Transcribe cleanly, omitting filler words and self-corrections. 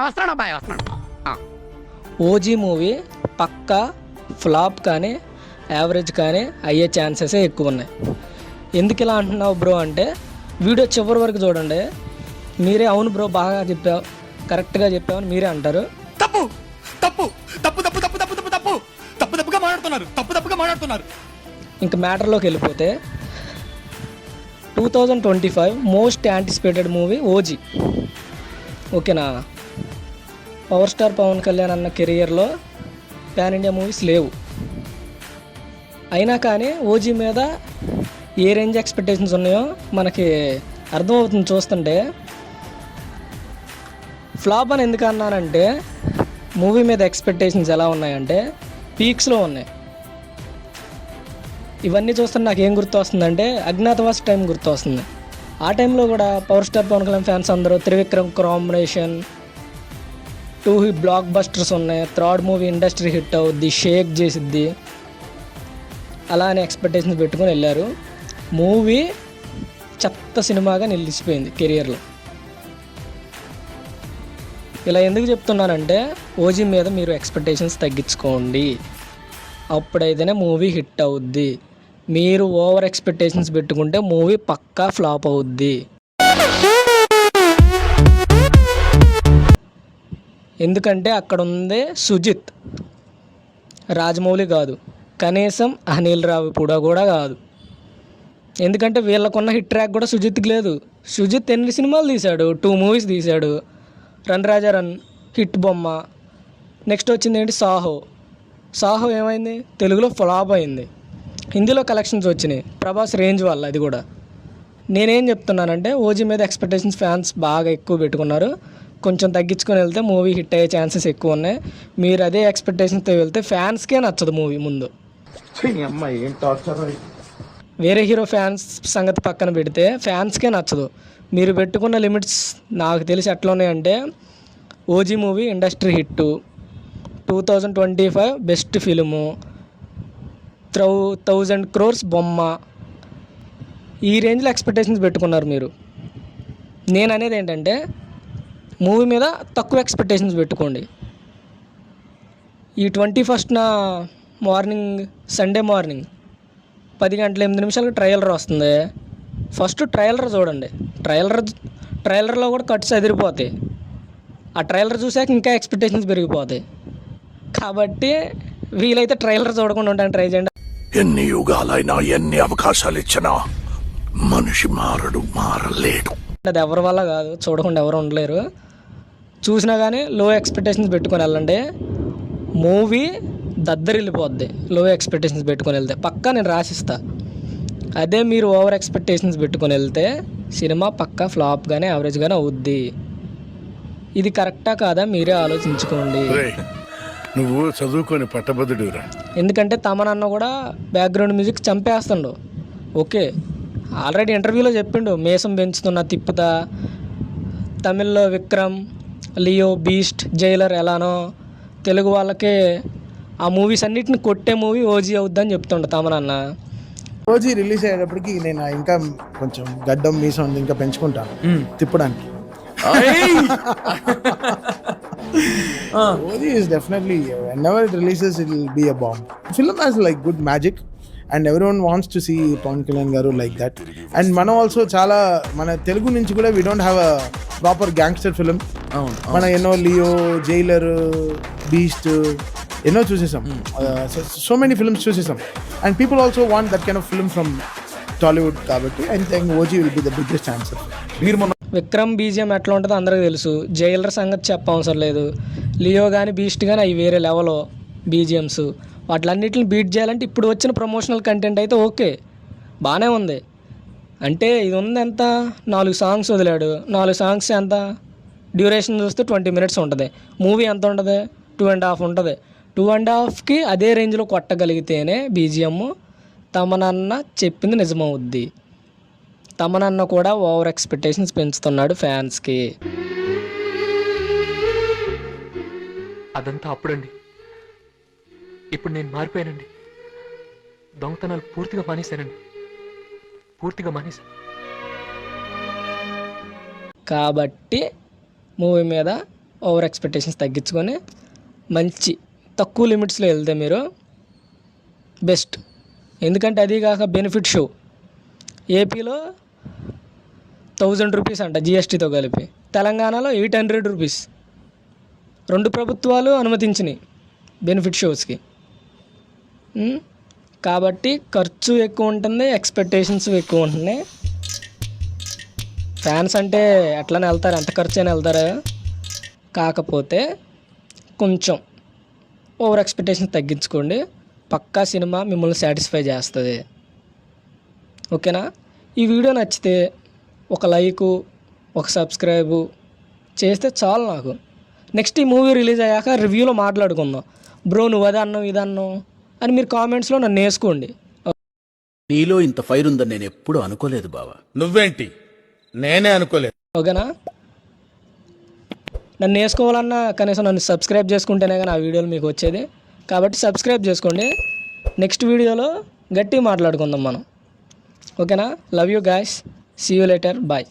వస్తున్నాడు అబ్బాయి వస్తున్నాడు. ఓజీ మూవీ పక్కా ఫ్లాప్ కానీ యావరేజ్ కానీ అయ్యే ఛాన్సెసే ఎక్కువ ఉన్నాయి. ఎందుకు ఇలా అంటున్నావు బ్రో అంటే వీడియో చివరి వరకు చూడండి. మీరే అవును బ్రో బాగా చెప్పావు, కరెక్ట్గా చెప్పావు అని మీరే అంటారు. తప్పు తప్పు తప్పు తప్పు తప్పు తప్పు తప్పు తప్పు తప్పు తప్పుగా మాట్లాడుతున్నారు. ఇంకా మ్యాటర్లోకి వెళ్ళిపోతే 2025 మోస్ట్ యాంటిసిపేటెడ్ మూవీ ఓజీ. ఓకేనా, పవర్ స్టార్ పవన్ కళ్యాణ్ అన్న కెరియర్లో పాన్ ఇండియా మూవీస్ లేవు. అయినా కానీ ఓజీ మీద ఏ రేంజ్ ఎక్స్పెక్టేషన్స్ ఉన్నాయో మనకి అర్థమవుతుంది చూస్తుంటే. ఫ్లాప్ అని ఎందుకు అన్నానంటే మూవీ మీద ఎక్స్పెక్టేషన్స్ ఎలా ఉన్నాయంటే పీక్స్లో ఉన్నాయి. ఇవన్నీ చూస్తుంటే నాకు ఏం గుర్తు వస్తుందంటే అజ్ఞాతవాస్ టైం గుర్తు వస్తుంది. ఆ టైంలో కూడా power star Pawan Kalyan fans అందరూ త్రివిక్రమ్ కాంబినేషన్ 2 బ్లాక్ బస్టర్స్ ఉన్నాయి, థర్డ్ మూవీ ఇండస్ట్రీ హిట్ అవుద్ది, షేక్ చేసిద్ది అలా అని ఎక్స్పెక్టేషన్స్ పెట్టుకొని వెళ్ళారు. మూవీ చెత్త సినిమాగా నిలిచిపోయింది కెరియర్లో. ఇలా ఎందుకు చెప్తున్నానంటే ఓజీ మీద మీరు ఎక్స్పెక్టేషన్స్ తగ్గించుకోండి, అప్పుడైతేనే మూవీ హిట్ అవుద్ది. మీరు ఓవర్ ఎక్స్పెక్టేషన్స్ పెట్టుకుంటే మూవీ పక్కా ఫ్లాప్ అవుద్ది. ఎందుకంటే అక్కడ ఉంది సుజిత్, రాజమౌళి కాదు, కనీసం అనిల్ రావిపూడి కూడా కాదు. ఎందుకంటే వీళ్ళకున్న హిట్ ట్రాక్ కూడా సుజిత్కి లేదు. సుజిత్ 8 సినిమాలు తీశాడు, 2 మూవీస్ తీశాడు. రన్ రాజా రన్ హిట్ బొమ్మ. నెక్స్ట్ వచ్చింది ఏంటి సాహో ఏమైంది, తెలుగులో ఫ్లాప్ అయింది, హిందీలో కలెక్షన్స్ వచ్చినాయి ప్రభాస్ రేంజ్ వల్ల. అది కూడా నేనేం చెప్తున్నానంటే ఓజీ మీద ఎక్స్పెక్టేషన్స్ ఫ్యాన్స్ బాగా ఎక్కువ పెట్టుకున్నారు. కొంచెం తగ్గించుకొని వెళ్తే మూవీ హిట్ అయ్యే ఛాన్సెస్ ఎక్కువ ఉన్నాయి. మీరు అదే ఎక్స్పెక్టేషన్స్తో వెళ్తే ఫ్యాన్స్కే నచ్చదు మూవీ. ముందు వేరే హీరో ఫ్యాన్స్ సంగతి పక్కన పెడితే ఫ్యాన్స్కే నచ్చదు. మీరు పెట్టుకున్న లిమిట్స్ నాకు తెలిసి ఎట్లా ఉన్నాయంటే OG movie industry hit, 2025 best film, 1000 crores బొమ్మ, ఈ రేంజ్లో ఎక్స్పెక్టేషన్స్ పెట్టుకున్నారు మీరు. నేను అనేది ఏంటంటే మూవీ మీద తక్కువ ఎక్స్పెక్టేషన్స్ పెట్టుకోండి. ఈ 21st morning, Sunday morning 10:08 trailer వస్తుంది. ఫస్ట్ ట్రైలర్ చూడండి. ట్రైలర్లో కూడా కట్స్ అదిరిపోతాయి. ఆ ట్రైలర్ చూసాక ఇంకా ఎక్స్పెక్టేషన్స్ పెరిగిపోతాయి. కాబట్టి వీలైతే ట్రైలర్ చూడకుండా ఉండడానికి ట్రై చేయండి. ఎన్ని యుగాలైనా ఎన్ని అవకాశాలు ఇచ్చినా మనిషి మారలేడు. అది ఎవరి వల్ల కాదు, చూడకుండా ఎవరు ఉండలేరు. చూసినా కానీ లో ఎక్స్పెక్టేషన్స్ పెట్టుకొని వెళ్ళండి, మూవీ దద్దరిల్లిపోద్ది. లో ఎక్స్పెక్టేషన్స్ పెట్టుకొని వెళ్తే పక్కా నేను రాసిస్తా. అదే మీరు ఓవర్ ఎక్స్పెక్టేషన్స్ పెట్టుకొని వెళ్తే సినిమా పక్కా ఫ్లాప్గానే యావరేజ్గానే అవుద్ది. ఇది కరెక్టా కాదా మీరే ఆలోచించుకోండి. నువ్వు చదువుకొని పట్టభద్రుడురా. ఎందుకంటే తమనన్న కూడా బ్యాక్గ్రౌండ్ మ్యూజిక్ చంపేస్తుండు. ఓకే, ఆల్రెడీ ఇంటర్వ్యూలో చెప్పిండు మీసం పెంచుతున్నా తిప్పుతా, తమిళ్లో విక్రమ్, లియో, బీస్ట్, జైలర్ ఎలానో తెలుగు వాళ్ళకే ఆ మూవీస్ అన్నిటిని కొట్టే మూవీ ఓజీ అవుద్దని చెప్తుండు తమనన్న. ఓజీ రిలీజ్ అయ్యేటప్పటికి నేను ఇంకా కొంచెం గడ్డం మీసం ఇంకా పెంచుకుంటాను తిప్పడానికి. OG is definitely, whenever it releases it will be a bomb. Film has like good magic and everyone wants to see Pawan Kalyan garu like that. And మనం also చాలా మన తెలుగు నుంచి కూడా we don't have a proper gangster film. మన ఎన్నో Leo, Jailer, Beast ఎన్నో చూసేసాం. So many films చూసేసాం. And people also want that kind of film from Tollywood. కాబట్టి I think OG will be the biggest answer. Vikram BGM ఎట్లా ఉంటుందో అందరికీ తెలుసు. జైలర్ సంగతి చెప్పవసరం లేదు. లియో కానీ బీస్ట్ కానీ అవి వేరే లెవెల్లో బీజిఎమ్స్. వాటిలన్నిటిని బీట్ చేయాలంటే ఇప్పుడు వచ్చిన ప్రమోషనల్ కంటెంట్ అయితే ఓకే బాగానే ఉంది. అంటే ఇది ఉంది ఎంత, 4 సాంగ్స్ వదిలాడు. 4 సాంగ్స్ ఎంత డ్యూరేషన్ చూస్తే 20 minutes ఉంటుంది. మూవీ ఎంత ఉంటుంది, 2.5 ఉంటుంది. 2.5కి అదే రేంజ్లో కొట్టగలిగితేనే బీజిఎమ్ తమనన్న చెప్పింది నిజమవుద్ది. తమనన్న కూడా ఓవర్ ఎక్స్పెక్టేషన్స్ పెంచుతున్నాడు ఫ్యాన్స్కి. అదంతా అప్పుడండి. ఇప్పుడు నేను మారిపోయానండి. దొంగతనాలు పూర్తిగా మానేశాను. కాబట్టి మూవీ మీద ఓవర్ ఎక్స్పెక్టేషన్స్ తగ్గించుకొని మంచి తక్కువ లిమిట్స్లో వెళ్తే మీరు బెస్ట్. ఎందుకంటే అది కాక బెనిఫిట్ షో ఏపీలో 1000 రూపీస్ అంట జిఎస్టీతో కలిపి, తెలంగాణలో 800 రూపీస్. 2 ప్రభుత్వాలు అనుమతించినాయి బెనిఫిట్ షోస్కి. కాబట్టి ఖర్చు ఎక్కువ ఉంటుంది, ఎక్స్పెక్టేషన్స్ ఎక్కువ ఉంటున్నాయి. ఫ్యాన్స్ అంటే ఎట్లనే వెళ్తారు, ఎంత ఖర్చు అయినా వెళ్తారు. కాకపోతే కొంచెం ఓవర్ ఎక్స్పెక్టేషన్స్ తగ్గించుకోండి, పక్కా సినిమా మిమ్మల్ని సాటిస్ఫై చేస్తుంది. ఓకేనా? ఈ వీడియో నచ్చితే ఒక లైకు, ఒక సబ్స్క్రైబు చేస్తే చాలు నాకు. నెక్స్ట్ ఈ మూవీ రిలీజ్ అయ్యాక రివ్యూలో మాట్లాడుకుందాం. బ్రో నువ్వు అది అన్నావు ఇది అన్నావు అని మీరు కామెంట్స్లో నన్ను వేసుకోండి. నీలో ఇంత ఫైర్ ఉందని నేను ఎప్పుడూ అనుకోలేదు బావా. నువ్వేంటి, నేనే అనుకోలేదు. ఓకేనా? నన్ను వేసుకోవాలన్నా కనీసం నన్ను సబ్స్క్రైబ్ చేసుకుంటేనే కానీ ఆ వీడియోలు మీకు వచ్చేది. కాబట్టి సబ్స్క్రైబ్ చేసుకోండి. నెక్స్ట్ వీడియోలో గట్టిగా మాట్లాడుకుందాం మనం. ఓకేనా? Love you guys, see you later, bye.